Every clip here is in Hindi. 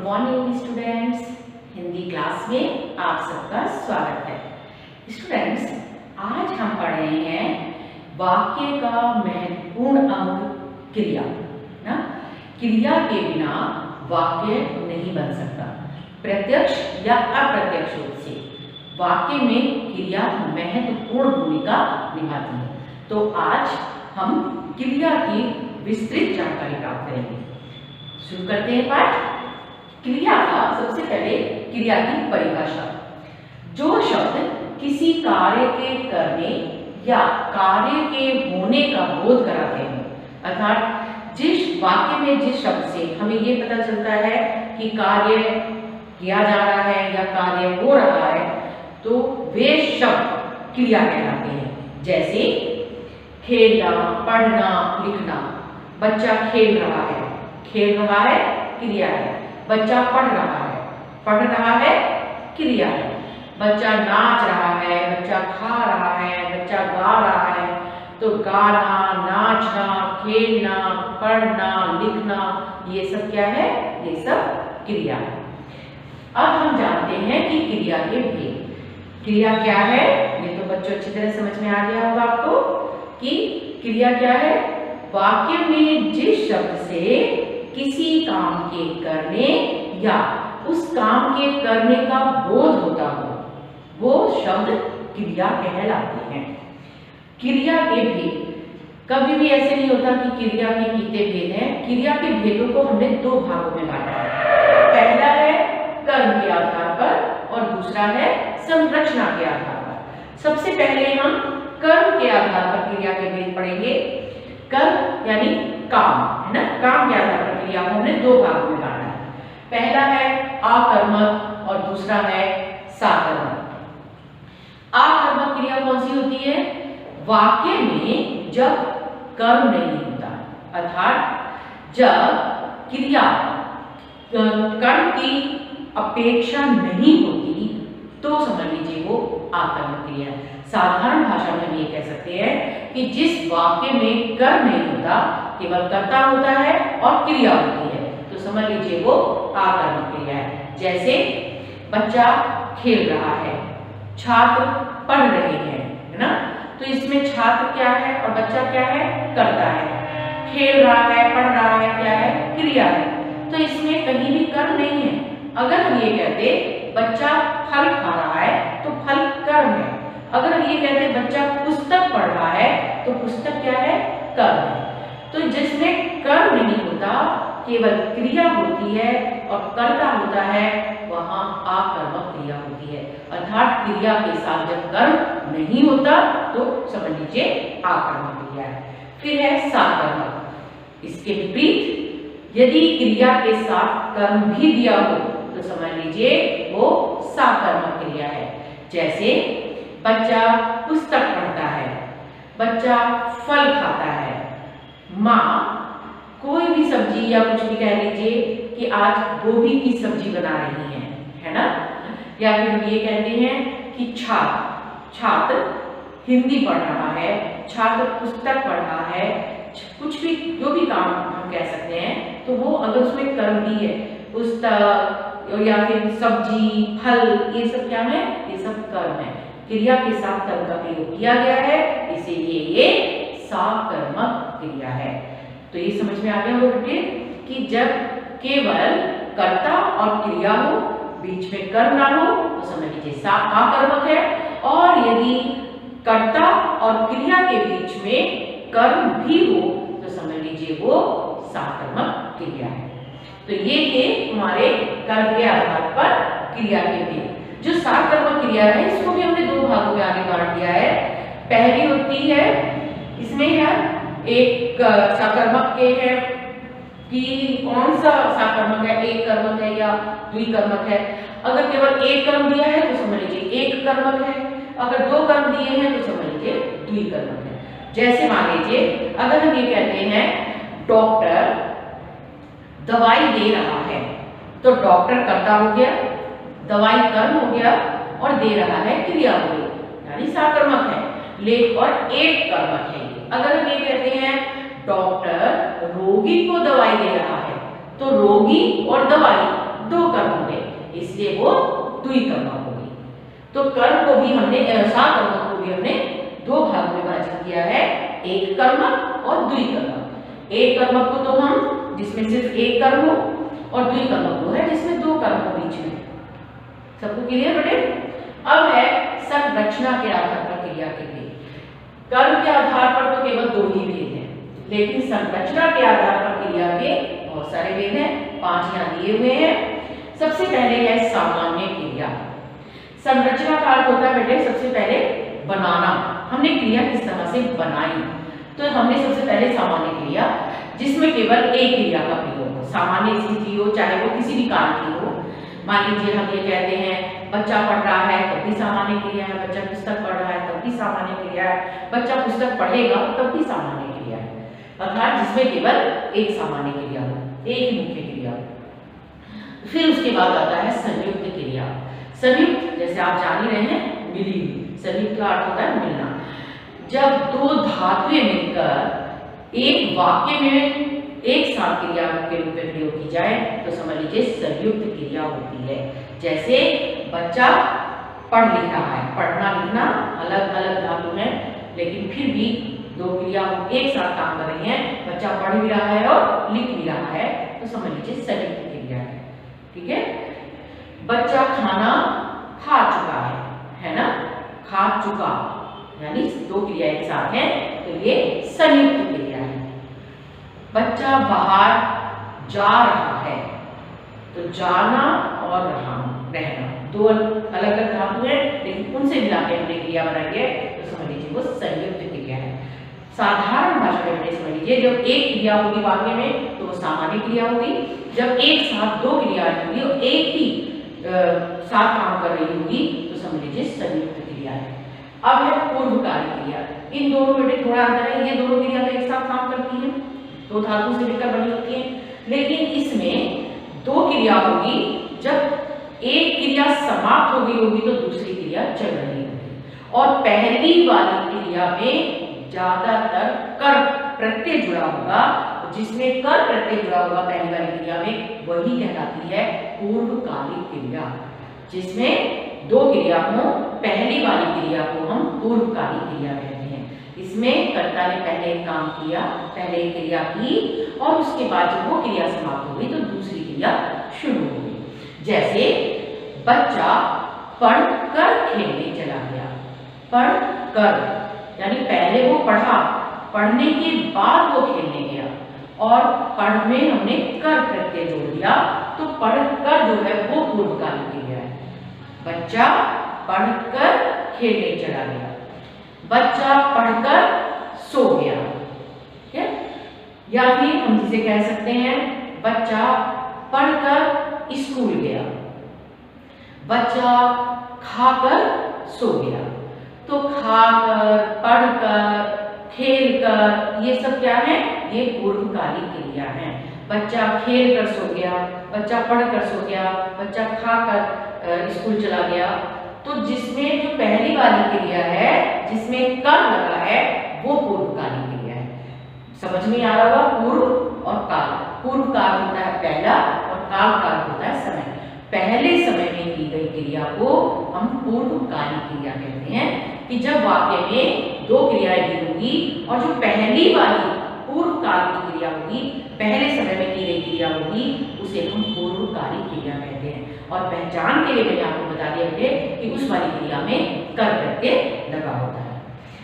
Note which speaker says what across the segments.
Speaker 1: मॉर्निंग स्टूडेंट्स, हिंदी क्लास में आप सबका स्वागत है। स्टूडेंट्स, आज हम पढ़ रहे हैं वाक्य का महत्वपूर्ण अंग क्रिया। ना, क्रिया के बिना वाक्य नहीं बन सकता। प्रत्यक्ष या अप्रत्यक्ष रूप से वाक्य में क्रिया महत्वपूर्ण भूमिका निभाती है। तो आज हम क्रिया की विस्तृत जानकारी प्राप्त करेंगे। शुरू करते हैं पाठ। क्रिया का सबसे पहले क्रिया की परिभाषा। जो शब्द किसी कार्य के करने या कार्य के होने का बोध कराते हैं, अर्थात जिस वाक्य में जिस शब्द से हमें ये पता चलता है कि कार्य किया जा रहा है या कार्य हो रहा है, तो वे शब्द क्रिया कहलाते हैं। जैसे खेलना, पढ़ना, लिखना। बच्चा खेल रहा है, खेल रहा है क्रिया है। बच्चा पढ़ रहा है क्रिया है। बच्चा नाच रहा है, बच्चा खा रहा है, बच्चा गा रहा है। तो गाना, नाचना, खेलना, पढ़ना, लिखना, ये सब क्या है? ये सब क्रिया है। अब हम जानते हैं कि क्रिया के भेद। क्रिया क्या है? ये तो बच्चों अच्छी तरह समझ में आ गया होगा आपको कि क्रिया क्या है। वाक्य में जिस शब्द से किसी काम के करने या उस काम के करने का बोध होता हो, वो शब्द क्रिया कहलाते हैं। क्रिया के भेद। कभी भी ऐसे नहीं होता कि क्रिया के कितने भेद हैं। क्रिया के भेदों को हमने दो भागों में बांटा है। पहला है कर्म के आधार पर और दूसरा है संरचना के आधार पर। सबसे पहले हम कर्म के आधार पर क्रिया के भेद पढ़ेंगे। कर्म यानी काम, है ना। काम के आधार पर क्रिया को हमने दो भागों में बांटा है। पहला है आकर्मक और दूसरा है साकर्मक। आकर्मक क्रिया कौन सी होती है? वाक्य में जब कर्म नहीं होता, अर्थात जब क्रिया कर्म की अपेक्षा नहीं होती, तो समझ लीजिए वो आकर्मक क्रिया है। साधारण भाषा में हम ये कह सकते हैं कि जिस वाक्य में कर्म नहीं होता, केवल कर्ता होता है और क्रिया होती है, तो समझ लीजिए वो आकर्मक क्रिया है। जैसे बच्चा खेल रहा है, छात्र पढ़ रहे हैं, है ना। तो इसमें छात्र क्या है और बच्चा क्या है? कर्ता है। खेल रहा है, पढ़ रहा है, क्या है? क्रिया है। तो इसमें कहीं भी कर्म नहीं है। अगर हम ये कहते बच्चा फल खा रहा है, तो फल कर्म है। अगर हम ये कहते बच्चा पुस्तक पढ़ रहा है, तो पुस्तक क्या है? कर्म है। तो जिसमें कर्म नहीं होता, केवल क्रिया होती है और कर्ता होता है, वहां आकर्मक क्रिया होती है। अर्थात क्रिया के साथ जब कर्म नहीं होता, तो समझ लीजिए आकर्मक क्रिया है। फिर है साकर्मक। इसके विपरीत यदि क्रिया के साथ कर्म भी दिया हो, तो समझ लीजिए वो साकर्मक क्रिया है। जैसे बच्चा पुस्तक पढ़ता है, बच्चा फल खाता है। माँ कोई भी सब्जी या कुछ भी कह लीजिए कि आज गोभी की सब्जी बना रही है ना। या फिर हम ये कहते हैं कि छात्र हिंदी पढ़ रहा है, छात्र पुस्तक पढ़ रहा है। कुछ भी जो भी काम हम कह सकते हैं, तो वो अगर उसमें कर्म भी है, पुस्तक या फिर सब्जी, फल, ये सब क्या है? ये सब कर्म है। क्रिया के साथ कर्म का प्रयोग किया गया है, इसीलिए ये साकर्मक क्रिया है। तो ये समझ में आ गया होगा बेटे कि जब केवल कर्ता और क्रिया हो, बीच में कर्म ना हो, तो समझ लीजिए आकर्मक है। और यदि कर्ता और क्रिया के बीच में कर्म भी हो, तो समझ लीजिए वो साकर्मक क्रिया है। तो ये थे हमारे कर्म के आधार पर क्रिया के भेद। जो साकर्मक क्रिया है, इसको भी हमने दो भागों में आगे बांट दिया है। पहली होती है, इसमें है एक साकर्मक के है कि कौन सा साकर्मक है, एक कर्मक है या द्विकर्मक है। अगर केवल एक कर्म दिया है, तो समझ लीजिए एक कर्मक है। अगर दो कर्म दिए हैं, तो समझ लीजिए द्विकर्मक है। जैसे मान लीजिए अगर हम ये कहते हैं डॉक्टर दवाई दे रहा है, तो डॉक्टर कर्ता हो गया, दवाई कर्म हो गया और दे रहा है क्रिया हो गई, यानी साकर्मक है। लेकिन और एक कर्मक है। अगर हम ये कहते हैं डॉक्टर रोगी को दवाई दे रहा है, तो रोगी और दवाई दो कर्म हो गए, इसलिए वो द्विकर्मक हो गई। तो कर्म को भी हमने साकर्मक को भी हमने दो भाग में विभाजित किया है, एक कर्मक और द्विकर्मक। एक कर्मक को तो हम जिसमें सिर्फ एक कर्म हो, और द्विकर्मक वो है जिसमें दो कर्म हो बीच में। सबको क्लियर बेटे? अब है संरचना के आधार पर क्रिया के भेद। कर्म के आधार पर तो केवल दो ही भेद हैं, लेकिन संरचना के आधार पर क्रिया के बहुत सारे भेद हैं, 5 यहाँ दिए हुए हैं। सबसे पहले है सामान्य क्रिया। संरचना का अर्थ होता है बेटे सबसे पहले बनाना, हमने क्रिया किस तरह से बनाई। तो हमने सबसे पहले सामान्य क्रिया, जिसमें केवल एक क्रिया का प्रयोग हो, सामान्य स्थिति हो, चाहे वो किसी भी काल की हो। मान लीजिए हम ये कहते हैं बच्चा पढ़ रहा है तब भी सामान्य क्रिया है, बच्चा पुस्तक पढ़ रहा है तब भी सामान्य क्रिया है, बच्चा पुस्तक पढ़ेगा तब भी सामान्य क्रिया है। अर्थात जिसमें केवल एक सामान्य क्रिया हो, एक ही मुख्य क्रिया हो। फिर उसके बाद आता है संयुक्त क्रिया। संयुक्त जैसे आप जान ही रहे हैं, मिली। संयुक्त का अर्थ होता है मिलना। जब दो धातुएं मिलकर एक वाक्य में एक साथ क्रिया के रूप में प्रयोग की जाए तो समझ लीजिए संयुक्त क्रिया होती है। जैसे बच्चा पढ़ लिख रहा है, पढ़ना लिखना अलग अलग धातु हैं, लेकिन फिर भी दो क्रिया एक साथ काम कर रही हैं, बच्चा पढ़ भी रहा है और लिख भी रहा है, तो समझ लीजिए संयुक्त क्रिया है। ठीक है? बच्चा खाना खा चुका है ना, खा चुका, यानी दो क्रिया एक साथ हैं, तो ये संयुक्त क्रिया है। बच्चा बाहर जा रहा है, तो जाना और रहना दो अलग अलग धातु हैं, लेकिन उनसे मिला के हमने क्रिया बनाई है, तो समझ लीजिए वो संयुक्त क्रिया है। साधारण भाषा में समझ लीजिए जब एक क्रिया होगी वाक्य में तो वो सामान्य क्रिया होगी, जब एक साथ दो क्रिया होगी और एक ही साथ काम कर रही होगी तो समझ लीजिए संयुक्त क्रिया है। अब है पूर्वकारी क्रिया। इन दोनों में थोड़ा अंतर है, ये दोनों क्रिया तो एक साथ काम करती हैं, दो धातु से मिलकर बनी होती है, लेकिन इसमें दो क्रिया होगी, जब एक क्रिया समाप्त हो गई होगी तो दूसरी क्रिया चल रही होगी। और पहली वाली क्रिया में ज्यादातर कर प्रत्यय जुड़ा होगा, जिसमें कर प्रत्यय जुड़ा होगा पहली वाली क्रिया में, वही कहलाती है पूर्वकालिक क्रिया। जिसमें दो क्रिया हो, पहली वाली क्रिया को हम पूर्वकालिक क्रिया कहते हैं। इसमें कर्ता ने पहले एक काम किया, पहले एक क्रिया की, और उसके बाद जब वो क्रिया समाप्त हो गई तो दूसरी क्रिया शुरू हो गई। जैसे बच्चा पढ़कर खेलने चला गया। पढ़कर यानी पहले वो पढ़ा, पढ़ने के बाद वो खेलने गया, और पढ़ में हमने कर प्रत्यय जोड़ दिया, तो पढ़कर जो है वो पूर्वकालिक क्रिया है। बच्चा पढ़कर खेलने चला गया, बच्चा पढ़कर सो गया। ठीक है? या फिर हम जिसे कह सकते हैं बच्चा पढ़कर स्कूल गया, बच्चा खाकर सो गया। तो खाकर, पढ़कर, खेलकर, ये सब क्या है? ये पूर्वकालिक क्रिया है। बच्चा खेल कर सो गया, बच्चा पढ़कर सो गया, बच्चा खाकर स्कूल चला गया। तो जिसमें जो पहली वाली क्रिया है, जिसमें कर लगा है, वो पूर्वकालिक क्रिया है। समझ में आ रहा होगा? पूर्व और काल। पूर्व काल होता है पहला और काल काल होता है समय। पहले समय में की गई क्रिया को हम पूर्वकालिक क्रिया कहते हैं, कि जब वाक्य में दो क्रियाएं दी होगी और जो पहली वाली पूर्व काल की क्रिया होगी, पहले समय में की गई क्रिया होगी, उसे हम पूर्वकालिक क्रिया कहते हैं। और पहचान के लिए मैंने आपको बता दिया है कि उस वाली क्रिया में कर प्रत्यय लगा होता है।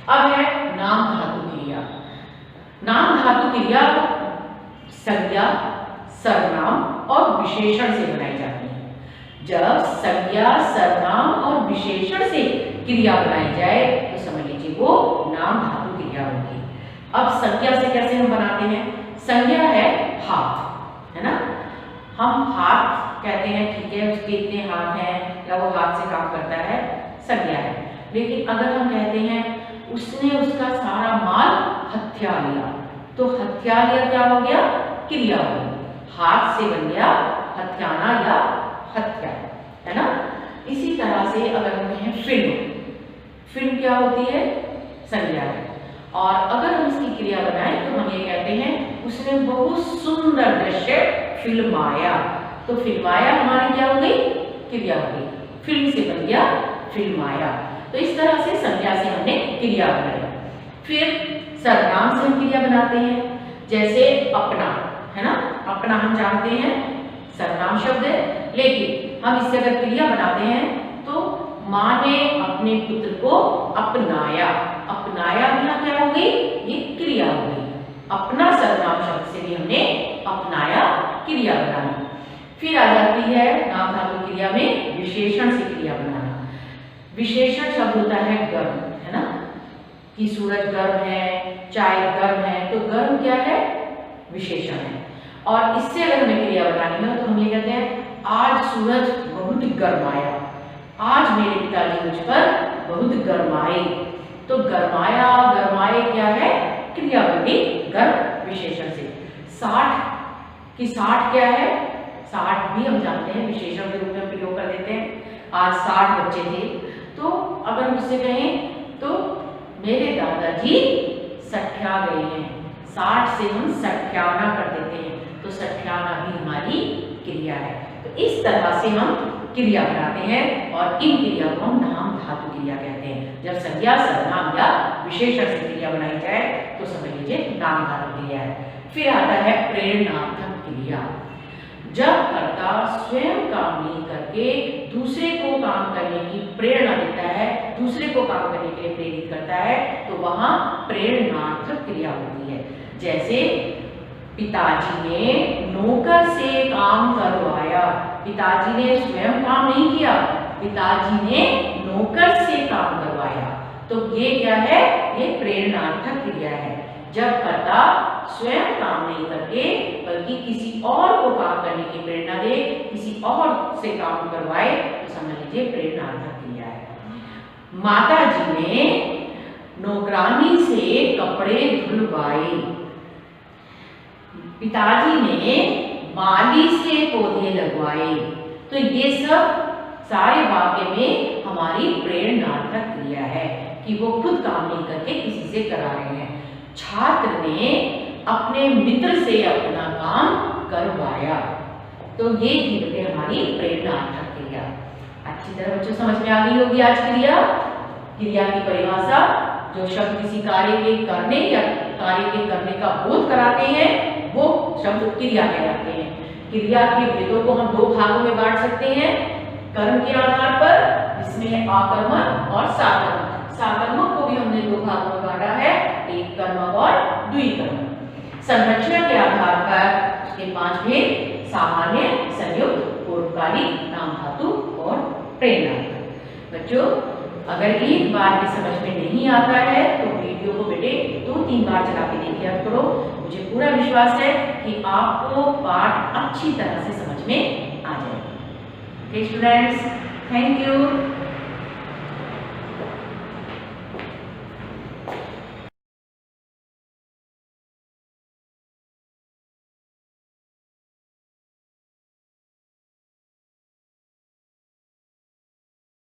Speaker 1: अब है नाम धातु क्रिया। नाम धातु क्रिया संज्ञा, सर्वनाम और विशेषण से बनाई जाती है। जब संज्ञा, सर्वनाम और विशेषण से क्रिया बनाई जाए तो समझ लीजिए वो नाम धातु क्रिया होगी। अब संज्ञा से कैसे हम बनाते हैं? संज्ञा है हाथ, है ना? हम हाथ कहते हैं, ठीक है, उसके इतने हाथ हैं या वो हाथ से काम करता है, संज्ञा है। लेकिन अगर हम कहते हैं उसने उसका सारा माल हत्या लिया, तो हत्या लिया क्या हो गया? क्रिया हो गई। हाथ से बन गया हत्याना या हत्या, है ना? इसी तरह से अगर हम कहें फिल्म, फिल्म क्या होती है? संज्ञा है। और अगर हम इसकी क्रिया बनाएं तो हम ये कहते हैं उसने बहुत सुंदर दृश्य फिल्माया, तो तो फिल्माया हमारी क्या हो गई, क्रिया हो गई। फिल्म से बन गया फिल्माया। तो इस तरह से संज्ञा से हमने क्रिया बनाई। फिर सर्वनाम से हम क्रिया बनाते हैं, जैसे अपना, है ना, अपना हम जानते हैं सर्वनाम शब्द है, लेकिन हम इससे अगर क्रिया बनाते हैं तो माँ ने अपने पुत्र को अपनाया। अपनाया यहाँ क्या हो गई, ये क्रिया हो गई। अपना सर्वनाम शब्द से भी हमने अपनाया क्रिया बनाई। फिर आ जाती है नाम धातु क्रिया में विशेषण से क्रिया बनाना। विशेषण शब्द होता है गर्म, है ना, कि सूरज गर्म है, चाय गर्म है, तो गर्म क्या है, विशेषण है। और इससे अगर हमें क्रिया बनानी हो तो हम ये कहते हैं आज सूरज बहुत गर्माया, आज मेरे पिताजी मुझ पर बहुत गर्माए। तो गर्माया, गर्माए क्या है, क्रिया बनी गर्म विशेषण से। 60 की 60 क्या है, 60 भी हम जानते हैं विशेषण के रूप में प्रयोग कर देते हैं। आज 60 बच्चे थे, तो अगर हम उससे कहें तो मेरे दादाजी सठिया गए हैं। 60 से हम सठियाना कर देते हैं, तो सठियाना भी हमारी क्रिया है। तो इस तरह से हम क्रिया बनाते हैं और इन क्रिया को हम नाम धातु क्रिया कहते हैं। जब संज्ञा, सर्वनाम या विशेषण से क्रिया बनाई जाए तो समझ लीजिए नाम धातु क्रिया है। फिर आता है प्रेरणार्थक क्रिया। जब कर्ता स्वयं काम नहीं करके दूसरे को काम करने की प्रेरणा देता है, दूसरे को काम करने के लिए प्रेरित करता है, तो वहां प्रेरणार्थक क्रिया होती है। जैसे पिताजी ने नौकर से काम करवाया। पिताजी ने स्वयं काम नहीं किया, पिताजी ने नौकर से काम करवाया। तो ये क्या है, ये प्रेरणार्थक क्रिया है। जब कर्ता स्वयं काम नहीं करके बल्कि किसी और को काम करने की प्रेरणा दे, किसी और से काम करवाए, तो समझ लीजिए प्रेरणार्थक क्रिया है। माता जी ने नौकरानी से कपड़े धुलवाए। पिताजी ने माली से पौधे लगवाए। तो ये सब सारे वाक्य में हमारी प्रेरणार्थक क्रिया है कि वो खुद काम नहीं करके किसी से करा रहे हैं। छात्र ने अपने मित्र से अपना काम करवाया। तो ये थी हमारी प्रेरणार्थक क्रिया। अच्छी तरह बच्चों समझ में आ गई होगी आज क्रिया। क्रिया की परिभाषा, जो शब्द किसी कार्य के करने या कार्य के करने का बोध कराते हैं वो शब्द क्रिया कहलाते हैं। क्रिया के भेदों को हम 2 भागों में बांट सकते हैं, कर्म के आधार पर, जिसमें आकर्मक और साकर्मक। साकर्मक को भी हमने 2 भागों में बांटा है, एक कर्मक और द्विकर्मक। संरचना के आधार पर उसके 5 भेद: सामान्य, संयुक्त, पूर्वकालिक, नाम धातु और प्रेरणार्थक। बच्चों अगर एक बार भी समझ में नहीं आता है तो वीडियो को बेटे 2-3 बार चला के देखिए करो। मुझे पूरा विश्वास है कि आपको पाठ अच्छी तरह से समझ में आ जाएगा। Okay students, thank you.